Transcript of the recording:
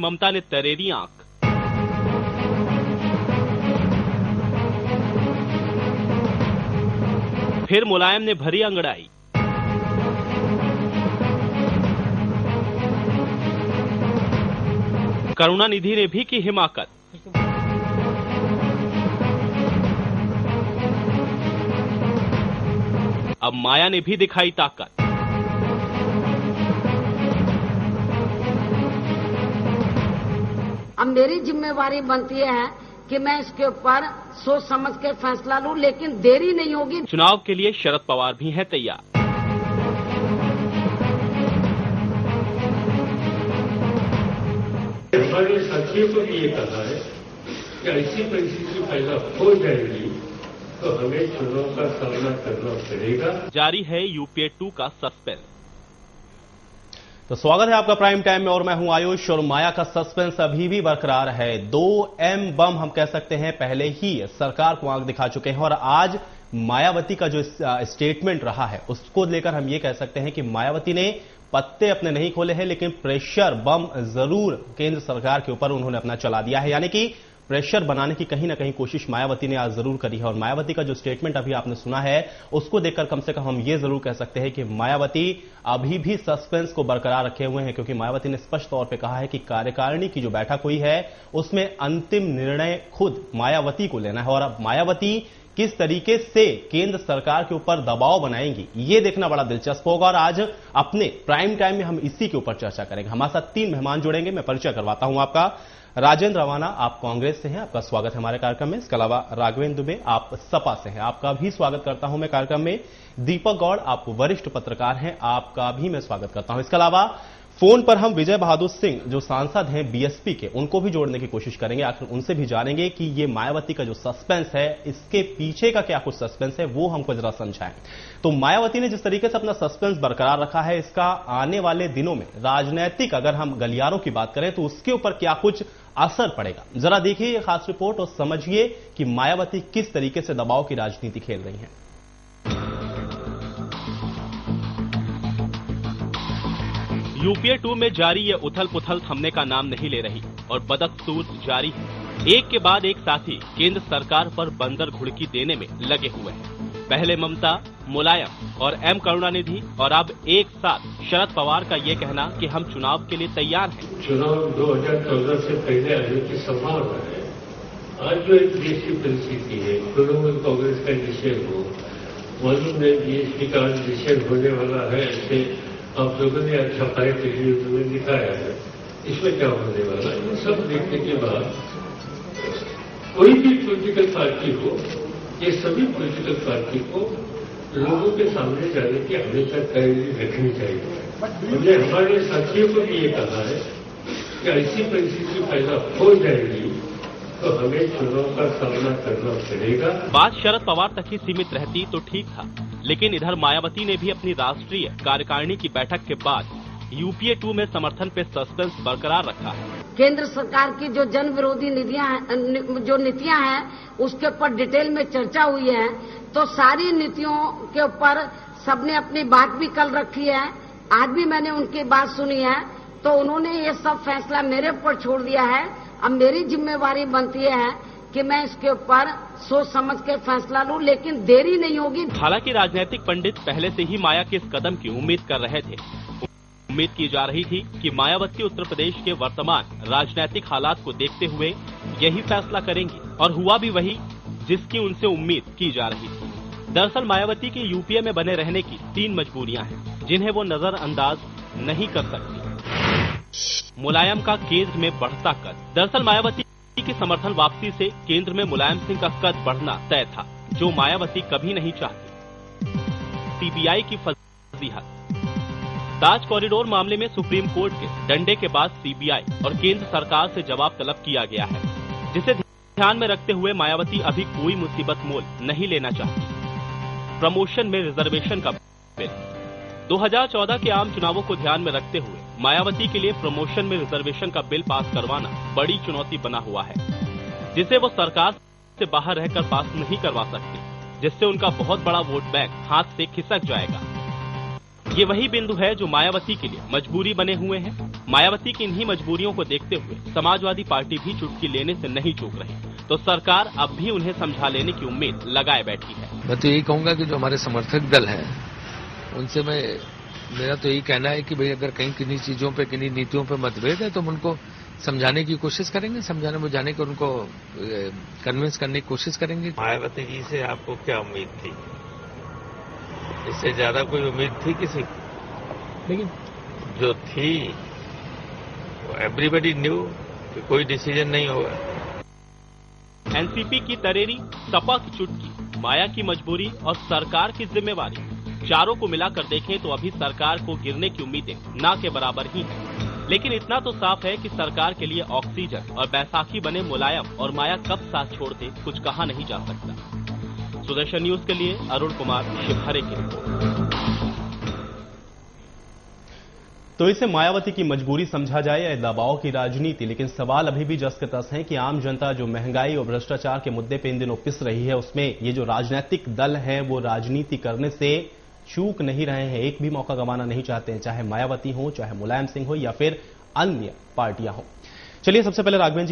ममता ने तरेरी आंख। फिर मुलायम ने भरी अंगड़ाई। करुणानिधि ने भी की हिमाकत। अब माया ने भी दिखाई ताकत। अब मेरी जिम्मेवारी बनती है कि मैं इसके ऊपर सोच समझ के फैसला लूं, लेकिन देरी नहीं होगी। चुनाव के लिए शरद पवार भी हैं तैयार। हमारे साथियों को भी ये कहा है कि ऐसी परिस्थिति पैदा हो जाएगी तो हमें चुनाव का सामना करना पड़ेगा। जारी है यूपीए 2 का सस्पेंस। तो स्वागत है आपका प्राइम टाइम में और मैं हूं आयुष। और माया का सस्पेंस अभी भी बरकरार है। 2M बम हम कह सकते हैं पहले ही सरकार को आंख दिखा चुके हैं और आज मायावती का जो स्टेटमेंट रहा है उसको लेकर हम ये कह सकते हैं कि मायावती ने पत्ते अपने नहीं खोले हैं, लेकिन प्रेशर बम जरूर केंद्र सरकार के ऊपर उन्होंने अपना चला दिया है। यानी कि प्रेशर बनाने की कहीं ना कहीं कोशिश मायावती ने आज जरूर करी है। और मायावती का जो स्टेटमेंट अभी आपने सुना है उसको देखकर कम से कम हम ये जरूर कह सकते हैं कि मायावती अभी भी सस्पेंस को बरकरार रखे हुए हैं, क्योंकि मायावती ने स्पष्ट तौर पे कहा है कि कार्यकारिणी की जो बैठक हुई है उसमें अंतिम निर्णय खुद मायावती को लेना है। और अब मायावती किस तरीके से केंद्र सरकार के ऊपर दबाव बनाएंगी ये देखना बड़ा दिलचस्प होगा। और आज अपने प्राइम टाइम में हम इसी के ऊपर चर्चा करेंगे। हमारे साथ 3 मेहमान जुड़ेंगे। मैं परिचय करवाता हूं आपका। राजेंद्र रवाना, आप कांग्रेस से हैं, आपका स्वागत है हमारे कार्यक्रम में। इसके अलावा राघवेंद्र दुबे, आप सपा से हैं, आपका भी स्वागत करता हूं मैं कार्यक्रम में। दीपक गौड़, आप वरिष्ठ पत्रकार हैं, आपका भी मैं स्वागत करता हूं। इसके अलावा फोन पर हम विजय बहादुर सिंह जो सांसद हैं बीएसपी के, उनको भी जोड़ने की कोशिश करेंगे। आखिर उनसे भी जानेंगे कि ये मायावती का जो सस्पेंस है इसके पीछे का क्या कुछ सस्पेंस है वो हमको जरा समझाएं। तो मायावती ने जिस तरीके से अपना सस्पेंस बरकरार रखा है, इसका आने वाले दिनों में राजनीतिक अगर हम गलियारों की बात करें तो उसके ऊपर क्या कुछ असर पड़ेगा, जरा देखिए ये खास रिपोर्ट और समझिए कि मायावती किस तरीके से दबाव की राजनीति खेल रही हैं। यूपीए 2 में जारी ये उथल पुथल थमने का नाम नहीं ले रही और बदस्तूर जारी है। एक के बाद एक साथी केंद्र सरकार पर बंदर घुड़की देने में लगे हुए हैं। पहले ममता, मुलायम और एम करुणानिधि और अब एक साथ शरद पवार का ये कहना कि हम चुनाव के लिए तैयार हैं। चुनाव 2014 से पहले आने की संभावना है। आज जो एक देश की परिस्थिति है, तृणमूल कांग्रेस का निषेध हो, मालूम है बीएसपी का निषेध होने वाला है, ऐसे आप लोगों ने अच्छा पाए टेलीविजन में दिखाया है। इसमें क्या होने वाला है ये सब देखने के बाद कोई भी पॉलिटिकल पार्टी हो, ये सभी पॉलिटिकल पार्टी को लोगों के सामने जाने की हमेशा तैयारी रखनी चाहिए। हमने हमारे साथियों को भी ये कहा है कि ऐसी परिस्थिति पैदा हो जाएगी तो हमें चुनाव का सामना करना पड़ेगा। बात शरद पवार तक ही सीमित रहती तो ठीक था, लेकिन इधर मायावती ने भी अपनी राष्ट्रीय कार्यकारिणी की बैठक के बाद यूपीए 2 में समर्थन पे सस्पेंस बरकरार रखा है। केंद्र सरकार की जो जन विरोधी नीतियां हैं उसके ऊपर डिटेल में चर्चा हुई है। तो सारी नीतियों के ऊपर सबने अपनी बात भी कल रखी है। आज भी मैंने उनकी बात सुनी है, तो उन्होंने ये सब फैसला मेरे ऊपर छोड़ दिया है। अब मेरी जिम्मेवारी बनती है कि मैं इसके ऊपर सोच समझ के फैसला लूं, लेकिन देरी नहीं होगी। हालांकि राजनीतिक पंडित पहले से ही माया के इस कदम की उम्मीद कर रहे थे। उम्मीद की जा रही थी कि मायावती उत्तर प्रदेश के वर्तमान राजनीतिक हालात को देखते हुए यही फैसला करेंगी, और हुआ भी वही जिसकी उनसे उम्मीद की जा रही थी। दरअसल मायावती के यूपीए में बने रहने की 3 मजबूरियां हैं जिन्हें वो नजरअंदाज नहीं कर सकती। मुलायम का केंद्र में बढ़ता कद। दरअसल मायावती की समर्थन वापसी से केंद्र में मुलायम सिंह का कद बढ़ना तय था, जो मायावती कभी नहीं चाहती। सीबीआई की फजीहत। ताज कॉरिडोर मामले में सुप्रीम कोर्ट के डंडे के बाद सीबीआई और केंद्र सरकार से जवाब तलब किया गया है, जिसे ध्यान में रखते हुए मायावती अभी कोई मुसीबत मोल नहीं लेना चाहती। प्रमोशन में रिजर्वेशन का बिल। 2014 के आम चुनावों को ध्यान में रखते हुए मायावती के लिए प्रमोशन में रिजर्वेशन का बिल पास करवाना बड़ी चुनौती बना हुआ है, जिसे वो सरकार से बाहर रहकर पास नहीं करवा सकती, जिससे उनका बहुत बड़ा वोट बैंक हाथ से खिसक जाएगा। ये वही बिंदु है जो मायावती के लिए मजबूरी बने हुए है। मायावती की इन्हीं मजबूरियों को देखते हुए समाजवादी पार्टी भी चुटकी लेने से नहीं चूक रही, तो सरकार अब भी उन्हें समझा लेने की उम्मीद लगाए बैठी है। मैं तो यही कहूंगा कि जो हमारे समर्थक दल हैं, उनसे मेरा तो यही कहना है कि भाई अगर कहीं किन्हीं चीजों पे, किन्हीं नीतियों पे मतभेद है तो हम उनको समझाने की कोशिश करेंगे, समझाने बुझाने की, उनको कन्विंस करने की कोशिश करेंगे। मायावती जी से आपको क्या उम्मीद थी? इससे ज्यादा कोई उम्मीद थी किसी को? लेकिन जो थी वो एवरीबडी न्यू कि कोई डिसीजन नहीं होगा। एनसीपी की तरेरी, सपा की चुटकी, माया की मजबूरी और सरकार की जिम्मेवारी, चारों को मिलाकर देखें तो अभी सरकार को गिरने की उम्मीदें ना के बराबर ही हैं। लेकिन इतना तो साफ है कि सरकार के लिए ऑक्सीजन और बैसाखी बने मुलायम और माया कब साथ छोड़ते कुछ कहा नहीं जा सकता। सुदर्शन न्यूज के लिए अरुण कुमार, शिवहरे की रिपोर्ट। तो इसे मायावती की मजबूरी समझा जाए या दबाव की राजनीति, लेकिन सवाल अभी भी जस के तस है कि आम जनता जो महंगाई और भ्रष्टाचार के मुद्दे पे इन दिनों पिस रही है, उसमें ये जो राजनीतिक दल हैं वो राजनीति करने से चूक नहीं रहे हैं, एक भी मौका गंवाना नहीं चाहते हैं, चाहे मायावती हो, चाहे मुलायम सिंह हो या फिर अन्य पार्टियां हो। चलिए सबसे पहले राघवेंद्र जी